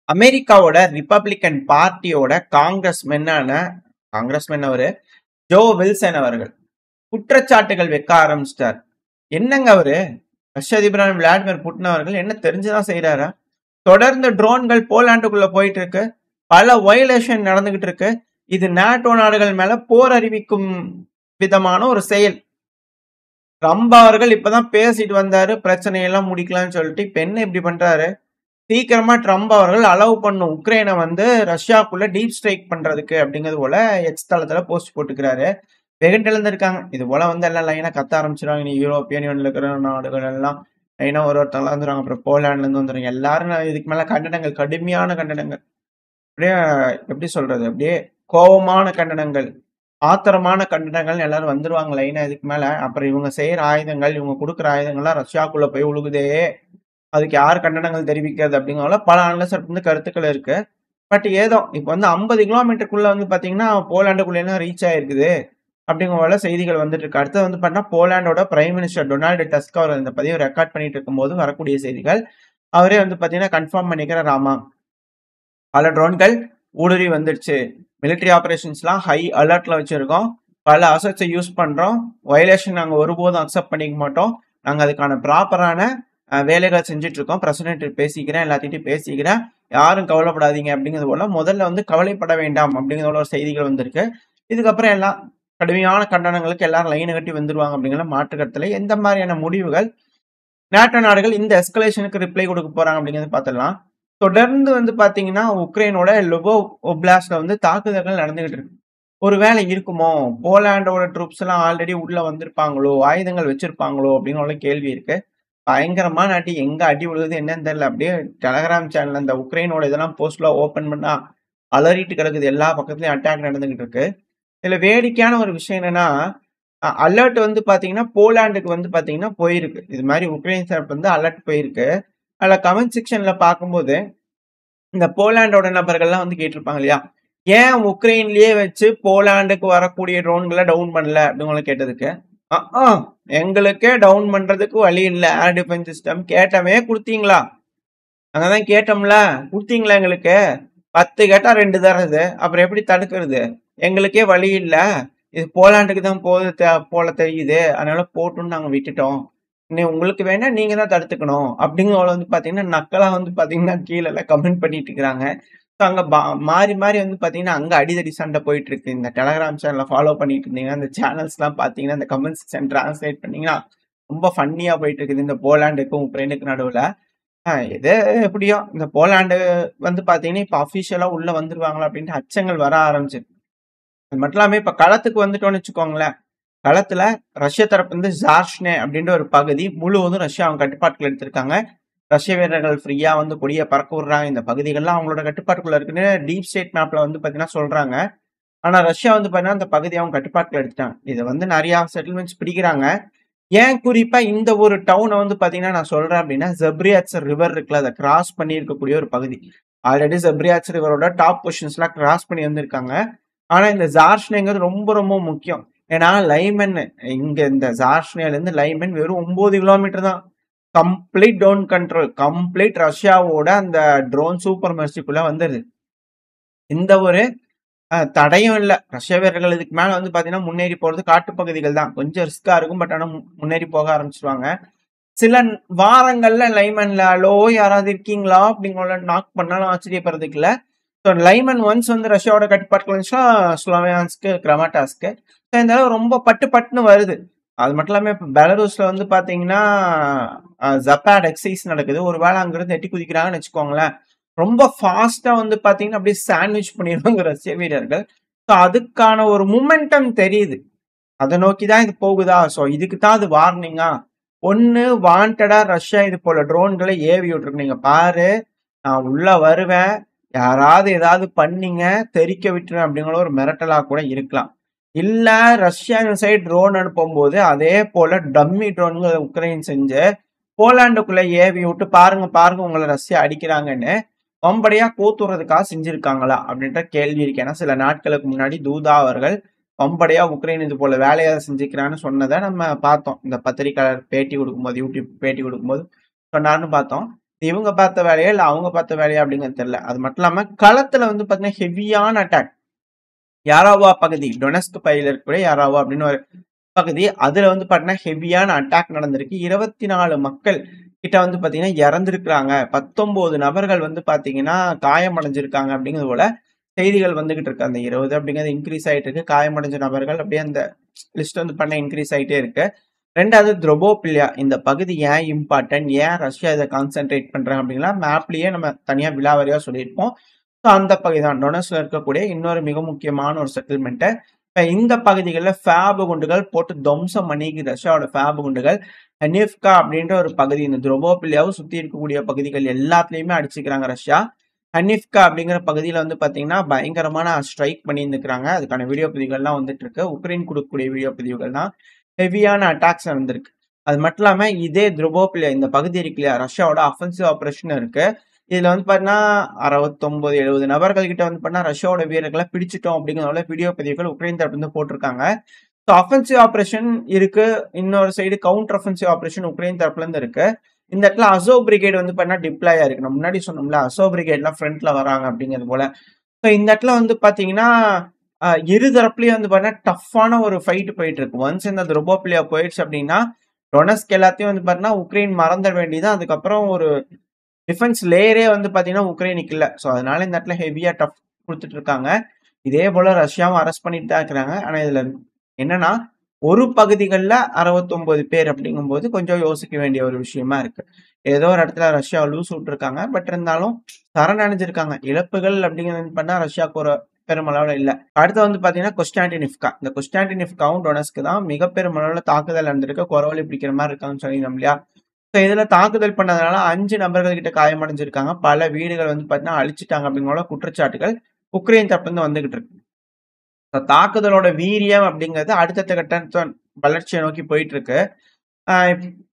அமெரிக்காவோட Republican பார்ட்டியோட congressman அவரு Joe Wilson அவர்கள் குற்றச்சாட்டுகள் வைக்க ஆரம்பிச்சிட்டார். என்னங்க அவரு ரஷ்ய அதிபரான விளாடிமிர் புட்டின் அவர்கள் என்ன தெரிஞ்சுதான் செய்யறாரா? தொடர்ந்து ட்ரோன்கள் போலாண்டுக்குள்ள போயிட்டு இருக்கு, பல வயலேஷன் நடந்துகிட்டு இருக்கு. இது நாட்டோ நாடுகள் மேல போர் அறிவிக்கும் விதமான ஒரு செயல். ட்ரம்ப் அவர்கள் இப்பதான் பேசிட்டு வந்தாரு, பிரச்சனையெல்லாம் முடிக்கலாம்னு சொல்லிட்டு. இப்ப என்ன இப்படி பண்றாரு? சீக்கிரமா ட்ரம்ப் அவர்கள் அலோவ் பண்ணும் உக்ரைனை ரஷ்யாக்குள்ள டீப் ஸ்ட்ரைக் பண்றதுக்கு அப்படிங்கிறது போல எக்ஸ் தளத்துல போஸ்ட் போட்டுக்கிறாரு. வெகுண்டெழுந்து இருக்காங்க. இது போல எல்லாம் லைனா கத்த ஆரம்பிச்சிருவாங்க. நீ யூரோப்பியன் யூனியன்ல இருக்கிற நாடுகள் எல்லாம் லைனா ஒருத்தவங்க வந்துருவாங்க. அப்புறம் போலாண்ட்ல இருந்து வந்துருவாங்க. எல்லாரும் இதுக்கு மேல கண்டனங்கள், கடுமையான கண்டனங்கள், அப்படியே எப்படி சொல்றது, அப்படியே கோபமான கண்டனங்கள், ஆத்திரமான கண்டனங்கள் எல்லாரும் வந்துருவாங்க லைனா இதுக்கு மேல. அப்புறம் இவங்க செய்யற ஆயுதங்கள், இவங்க கொடுக்குற ஆயுதங்கள்லாம் ரஷ்யாக்குள்ள போய் உழுகுதே, அதுக்கு யார் கண்டனங்கள் தெரிவிக்கிறது அப்படிங்கிற பல அனலிஸ்ட் கருத்துக்கள் இருக்கு. பட் ஏதோ இப்போ 50 கிலோமீட்டருக்குள்ள பாத்தீங்கன்னா போலாண்டுக்குள்ள ரீச் ஆயிருக்குது அப்படிங்கிற செய்திகள் வந்துட்டு இருக்கு. அடுத்து பார்த்தா போலாண்டோட பிரைம் மினிஸ்டர் டொனால்டு டஸ்க் அவர் இந்த பதிவை ரெக்கார்ட் பண்ணிட்டு இருக்கும்போது வரக்கூடிய செய்திகள் அவரே பாத்தீங்கன்னா கன்ஃபார்ம் பண்ணிக்கிறார். ஆமா, பல ட்ரோன்கள் ஊடுருவி வந்துடுச்சு, மிலிட்டரி ஆபரேஷன்ஸ்லாம் ஹை அலர்ட்ல வச்சிருக்கோம், பல அசட்ஸை யூஸ் பண்றோம், வயலேஷன் நாங்க ஒருபோதும் அக்செப்ட் பண்ணிக்க மாட்டோம், நாங்க அதுக்கான ப்ராப்பரான வேலைகள் செஞ்சுட்டு இருக்கோம், பிரசிடென்ட் பேசிக்கிறேன், எல்லாத்திட்டையும் பேசிக்கிறேன், யாரும் கவலைப்படாதீங்க அப்படிங்கிறது போல முதல்ல கவலைப்பட வேண்டாம் அப்படிங்கிறத ஒரு செய்திகள் வந்திருக்கு. இதுக்கப்புறம் எல்லாம் கடுமையான கண்டனங்களுக்கு எல்லாரும் லைனை கட்டி வந்துருவாங்க அப்படிங்கிற மாற்றுக்கருத்துல எந்த மாதிரியான முடிவுகள் நாட்டோ நாடுகள் இந்த எஸ்கலேஷனுக்கு ரிப்ளை கொடுக்க போறாங்க அப்படிங்கிறது பார்த்துடலாம். தொடர்ந்து பாத்தீங்கன்னா உக்ரைனோட லொபோ ஒப்லாஸ்ட்ல தாக்குதல்கள் நடந்துகிட்டு இருக்கு. ஒருவேளை இருக்குமோ, போலாண்டோட ட்ரூப்ஸ் எல்லாம் ஆல்ரெடி உள்ள வந்திருப்பாங்களோ, ஆயுதங்கள் வச்சிருப்பாங்களோ அப்படின்னு ஒரு கேள்வி இருக்கு. பயங்கரமான அடி, எங்க அடி விழுகுது என்னன்னு தெரியல. அப்படியே டெலகிராம் சேனல் அந்த உக்ரைனோட இதெல்லாம் போஸ்ட்ல ஓபன் பண்ணா அலறிட்டு கிடக்குது. எல்லா பக்கத்துலயும் அட்டாக் நடந்துகிட்டு இருக்கு. இதுல வேடிக்கையான ஒரு விஷயம் என்னன்னா, அலர்ட் பாத்தீங்கன்னா போலாண்டுக்கு பாத்தீங்கன்னா போயிருக்கு. இது மாதிரி உக்ரைன் தரப்பு அலர்ட் போயிருக்கு. அதுல கமெண்ட் செக்ஷன்ல பார்க்கும்போது இந்த போலாண்டோட நபர்கள்லாம் கேட்டிருப்பாங்க இல்லையா, ஏன் உக்ரைன்லயே வச்சு போலாண்டுக்கு வரக்கூடிய ட்ரோன்களை டவுன் பண்ணல அப்படின்னு கேட்டதுக்கு, எங்களுக்கே டவுன் பண்றதுக்கு வழி இல்லை, ஏர் டிஃபென்ஸ் சிஸ்டம் கேட்டவே கொடுத்தீங்களா, அங்கதான் கேட்டோம்ல, கொடுத்தீங்களா, எங்களுக்கு 10 கேட்டா 2 தர்றது, அப்புறம் எப்படி தடுக்கிறது, எங்களுக்கே வழி இல்லை, இது போலாண்டுக்கு தான் போல தெரியுது, அதனால போட்டுன்னு நாங்க விட்டுட்டோம், உங்களுக்கு வேணா நீங்க தான் தடுத்துக்கணும் அப்படிங்கிற பாத்தீங்கன்னா நக்கலா பாத்தீங்கன்னா கீழே கமெண்ட் பண்ணிட்டு இருக்கிறாங்க. அங்க மாறி மாறி பாத்தீங்கன்னா அங்க அடிதடி சண்டை போயிட்டு இருக்கு. இந்த டெலகிராம் சேனல்ல ஃபாலோ பண்ணிட்டு இருந்தீங்கன்னா, இந்த சேனல்ஸ் எல்லாம் பாத்தீங்கன்னா, இந்த கமெண்ட் செக்ஷன் டிரான்ஸ்லேட் பண்ணீங்கன்னா ரொம்ப ஃபன்னியா போயிட்டு இருக்குது இந்த போலாண்டுக்கும் உக்ரைனுக்கு நடுவுல. எது எப்படியோ இந்த போலாண்டு பாத்தீங்கன்னா இப்ப அபிஷியலா உள்ள வந்துருவாங்களா அப்படின்ட்டு அச்சங்கள் வர ஆரம்பிச்சு. அது மட்டும் இல்லாம இப்ப களத்துக்கு வந்துட்டோம்னு வச்சுக்கோங்களேன், களத்துல ரஷ்ய தரப்பு ஜார்ஷ்னே அப்படின்ற ஒரு பகுதி முழுவதும் ரஷ்யா அவங்க கட்டுப்பாட்டுக்குள்ள எடுத்திருக்காங்க. ரஷ்ய வீரர்கள் ஃப்ரீயா கொடியை பறக்க விடுறாங்க. இந்த பகுதிகள்லாம் அவங்களோட கட்டுப்பாட்டுக்குள்ள இருக்குன்னு டீப் ஸ்டேட் மேப்ல பாத்தீங்கன்னா சொல்றாங்க. ஆனா ரஷ்யா பாத்தீங்கன்னா அந்த பகுதியை அவங்க கட்டுப்பாட்டுல எடுத்துட்டாங்க. இதை நிறைய செட்டில்மெண்ட்ஸ் பிடிக்கிறாங்க. ஏன் குறிப்பா இந்த ஒரு டவுனை பாத்தீங்கன்னா நான் சொல்றேன் அப்படின்னா, ஜெப்ரியாட்ஸ் ரிவர் இருக்குல்ல, அதை கிராஸ் பண்ணி இருக்கக்கூடிய ஒரு பகுதி. ஆல்ரெடி ஜெப்ரியாட்ஸ் ரிவரோட டாப் பொசிஷன்ஸ் எல்லாம் கிராஸ் பண்ணி வந்திருக்காங்க. ஆனா இந்த ஜார்ஷ்னேங்கிறது ரொம்ப ரொம்ப முக்கியம். ஏன்னா லைமன், இங்க இந்த ஜார்ஷ்னேல இருந்து லைமன் வெறும் 9 கிலோமீட்டர் தான். கம்ப்ளீட் டவுன் கண்ட்ரோல், கம்ப்ளீட் ரஷ்யாவோட அந்த ட்ரோன் சூப்பர் மெர்சிக்குள்ள வந்துருது. இந்த ஒரு தடையும் இல்லை. ரஷ்ய வீரர்கள் இதுக்கு மேல பாத்தீங்கன்னா முன்னேறி போறது காட்டுப்பகுதிகள் தான், கொஞ்சம் ரிஸ்கா இருக்கும். பட் ஆனா முன்னேறி போக ஆரம்பிச்சிருவாங்க. சில வாரங்கள்ல லைமன்ல லோ யாராவது இருக்கீங்களா அப்படிங்கிற நாக் பண்ணாலும் ஆச்சரியப்படுறதுக்கு இல்ல. லைமன் ஒன்ஸ் ரஷ்யாவோட கட்டுப்பாட்டுல இருந்துச்சுன்னா ஸ்லோவியான்ஸ்க்கு, கிரமாட்டாஸ்க்கு இந்த ரொம்ப பட்டுன்னு வருது. அது மட்டும் இல்லாம இப்ப பெலரூஸ்ல பாத்தீங்கன்னா ஜப்பாட் எக்ஸைஸ் நடக்குது. ஒருவேளை அங்கிருந்து எட்டி குதிக்கிறாங்கன்னு வச்சுக்கோங்களேன், ரொம்ப ஃபாஸ்டா பாத்தீங்கன்னா அப்படியே சாண்ட்விச் பண்ணிடுவாங்க ரஷ்ய வீரர்கள். ஸோ அதுக்கான ஒரு மூமெண்டம் தெரியுது, அதை நோக்கிதான் இது போகுதா. ஸோ இதுக்கு தான் அது வார்னிங்கா. ஒண்ணு வாண்டடா ரஷ்யா இது போல ட்ரோன்களை ஏவி விட்டுருக்கு. நீங்க பாரு, நான் உள்ள வருவேன், யாராவது ஏதாவது பண்ணீங்க தெரிக்க விட்டுருவேன் அப்படிங்கிற ஒரு மிரட்டலா கூட இருக்கலாம். இல்ல ரஷ்யா சைடு ட்ரோன் அனுப்பும் போது அதே போல டம்மி ட்ரோன்கள் உக்ரைன் செஞ்சு போலாண்டுக்குள்ள ஏவி விட்டு பாருங்க உங்களை ரஷ்யா அடிக்கிறாங்கன்னு வம்படியா கூத்துறதுக்காக செஞ்சிருக்காங்களா அப்படின்ற கேள்வி இருக்கு. ஏன்னா சில நாட்களுக்கு முன்னாடி தூதா அவர்கள் வம்படியா உக்ரைன் இது போல வேலையை செஞ்சுக்கிறான்னு சொன்னதை நம்ம பார்த்தோம். இந்த பத்திரிகையாளர் பேட்டி கொடுக்கும்போது, யூடியூப் பேட்டி கொடுக்கும்போது சொன்னார்னு பார்த்தோம். இவங்க பார்த்த வேலையா இல்ல அவங்க பார்த்த வேலையா அப்படிங்கிறது தெரியல. அது மட்டும் இல்லாம களத்துல வந்து பாத்தீங்கன்னா ஹெவியான அட்டாக். யாராவா பகுதி டொனஸ்க் பகுதியில இருக்கக்கூடிய யாராவா அப்படின்னு ஒரு பகுதி. அதுல வந்து பாத்தீங்கன்னா ஹெவியான அட்டாக் நடந்திருக்கு. 24 மக்கள் கிட்ட வந்து பாத்தீங்கன்னா இறந்திருக்கிறாங்க. 19 நபர்கள் வந்து பாத்தீங்கன்னா காயமடைஞ்சிருக்காங்க அப்படிங்கிறது போல செய்திகள் வந்துகிட்டு இருக்கு. அந்த 20 அப்படிங்கிறது இன்க்ரீஸ் ஆயிட்டு இருக்கு. காயமடைஞ்ச நபர்கள் அப்படியே அந்த லிஸ்ட் வந்து பண்ண இன்க்ரீஸ் ஆயிட்டே இருக்கு. 2வது த்ரோபோபிலியா. இந்த பகுதி ஏன் இம்பார்ட்டன்ட், ஏன் ரஷ்யா இதை கான்சென்ட்ரேட் பண்றாங்க அப்படின்னா மேப்லயே நம்ம தனியா விலாவரியா சொல்லியிருப்போம். ஸோ அந்த பகுதி தான் டொனஸ்க்ல இருக்கக்கூடிய இன்னொரு மிக முக்கியமான ஒரு செட்டில்மெண்ட். இப்ப இந்த பகுதிகளில் ஃபேபு குண்டுகள் போட்டு துவம்சம் பண்ணிக்கு ரஷ்யாவோட ஃபேபு குண்டுகள் ஹனிவ்கா அப்படின்ற ஒரு பகுதி, இந்த த்ரோபோபிலியாவை சுத்தி இருக்கக்கூடிய பகுதிகள் எல்லாத்துலயுமே அடிச்சுக்கிறாங்க ரஷ்யா. ஹனிவ்கா அப்படிங்கிற பகுதியில வந்து பாத்தீங்கன்னா பயங்கரமான ஸ்ட்ரைக் பண்ணியிருந்துக்கிறாங்க. அதுக்கான வீடியோ பதிவுகள்லாம் வந்துட்டு இருக்கு. உக்ரைன் கொடுக்கக்கூடிய வீடியோ பதிவுகள் தான். ஹெவியான அட்டாக்ஸ் நடந்திருக்கு. அது மட்டும் இல்லாம இதே த்ரோபோபிலியா இந்த பகுதி இருக்கு இல்லையா, ரஷ்யாவோட அஃபென்சிவ் ஆபரேஷன் இருக்கு. இதுல வந்து பாத்தீங்கன்னா 69-70 நபர்கள் கிட்ட வந்து பாத்தீங்கன்னா ரஷ்யாவோட வீரர்களை பிடிச்சிட்டோம் அப்படிங்கிறத வீடியோ பதிவுகள் உக்ரைன் தரப்பு வந்து போட்டிருக்காங்க. ஸோ அஃபென்சிவ் ஆபரேஷன் இருக்கு. இன்னொரு side counter offensive operation Ukraine தரப்புல இருந்து இருக்கு. இந்த இடத்துல அசோ பிரிகேட் வந்து பாத்தீங்கன்னா டிப்ளாய் ஆயிருக்கு. நம்ம முன்னாடி சொன்னோம்ல அசோ பிரிகேட்லாம் ஃப்ரண்ட்ல வராங்க அப்படிங்கிறது போல. ஸோ இந்த இடத்துல வந்து பாத்தீங்கன்னா இரு தரப்புலயும் வந்து பாத்தீங்கன்னா டஃப்பான ஒரு ஃபைட் போயிட்டு இருக்கு. ஒன்ஸ் இந்த த்ரோபோபிலியா போயிடுச்சு அப்படின்னா டொனஸ்க் எல்லாத்தையும் வந்து பாத்தீங்கன்னா உக்ரைன் மறந்துட வேண்டியதான். அதுக்கப்புறம் ஒரு டிஃபென்ஸ் லேயரே வந்து பாத்தீங்கன்னா உக்ரைனுக்கு இல்ல. ஸோ அதனால இந்த இடத்துல ஹெவியா டஃப் கொடுத்துட்டு இருக்காங்க. இதே போல ரஷ்யாவும் அரெஸ்ட் பண்ணிட்டு தான் இருக்கிறாங்க. ஆனா இதுல என்னன்னா ஒரு பகுதிகளில் 69 பேர் அப்படிங்கும்போது கொஞ்சம் யோசிக்க வேண்டிய ஒரு விஷயமா இருக்கு. ஏதோ ஒரு இடத்துல ரஷ்யா லூஸ் விட்டுருக்காங்க. பட் இருந்தாலும் சரணடைஞ்சிருக்காங்க. இழப்புகள் அப்படிங்கிறது பண்ணா ரஷ்யாவுக்கு ஒரு பெருமளவில் இல்லை. அடுத்து வந்து பாத்தீங்கன்னா கொஸ்டாண்டினிவ்கா. இந்த கொஸ்டாண்டினிவ்காவும் டொனஸ்க்கு தான் மிக பெருமளவில் தாக்குதல் நடந்திருக்கு. குறவழி பிடிக்கிற மாதிரி இருக்காங்கன்னு சொல்லியிருந்தோம் இல்லையா. ஸோ இதுல தாக்குதல் பண்ணதுனால 5 நபர்கள் கிட்ட காயமடைஞ்சிருக்காங்க. பல வீடுகள் வந்து பாத்தீங்கன்னா அழிச்சிட்டாங்க அப்படிங்கிற குற்றச்சாட்டுகள் உக்ரைன் தரப்புல இருந்து வந்துகிட்டு இருக்கு. தாக்குதலோட வீரியம் அப்படிங்கிறது அடுத்தடுத்த கட்ட வளர்ச்சியை நோக்கி போயிட்டு இருக்கு.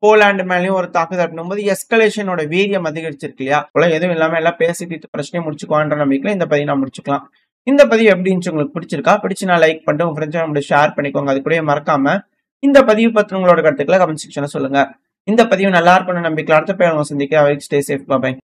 போலாந்து மேலேயும் ஒரு தாக்குதல் பண்ணும்போது எஸ்கலேஷனோட வீரியம் அதிகரிச்சிருக்கு இல்லையா. எதுவும் இல்லாம எல்லாம் பேசிட்டு பிரச்சனையை முடிச்சுக்குவான்ற நம்பிக்கையில இந்த பதிவு நான் முடிச்சுக்கலாம். இந்த பதிவு எப்படி இருந்துச்சு, உங்களுக்கு பிடிச்சிருக்கா? பிடிச்சுனா லைக் பண்ணிட்டு உங்க ஃப்ரெண்ட்ஸ் நம்மளோட ஷேர் பண்ணிக்கோங்க. அது கூட மறக்காம இந்த பதிவு பத்தி உங்களோட கருத்துக்களை கமெண்ட் செக்ஷன்ல சொல்லுங்க. இந்த பதிவு நல்லா இருக்கும்னு நம்பிக்கை அடுத்த பேர் சந்திக்க. Stay safe. பாய்.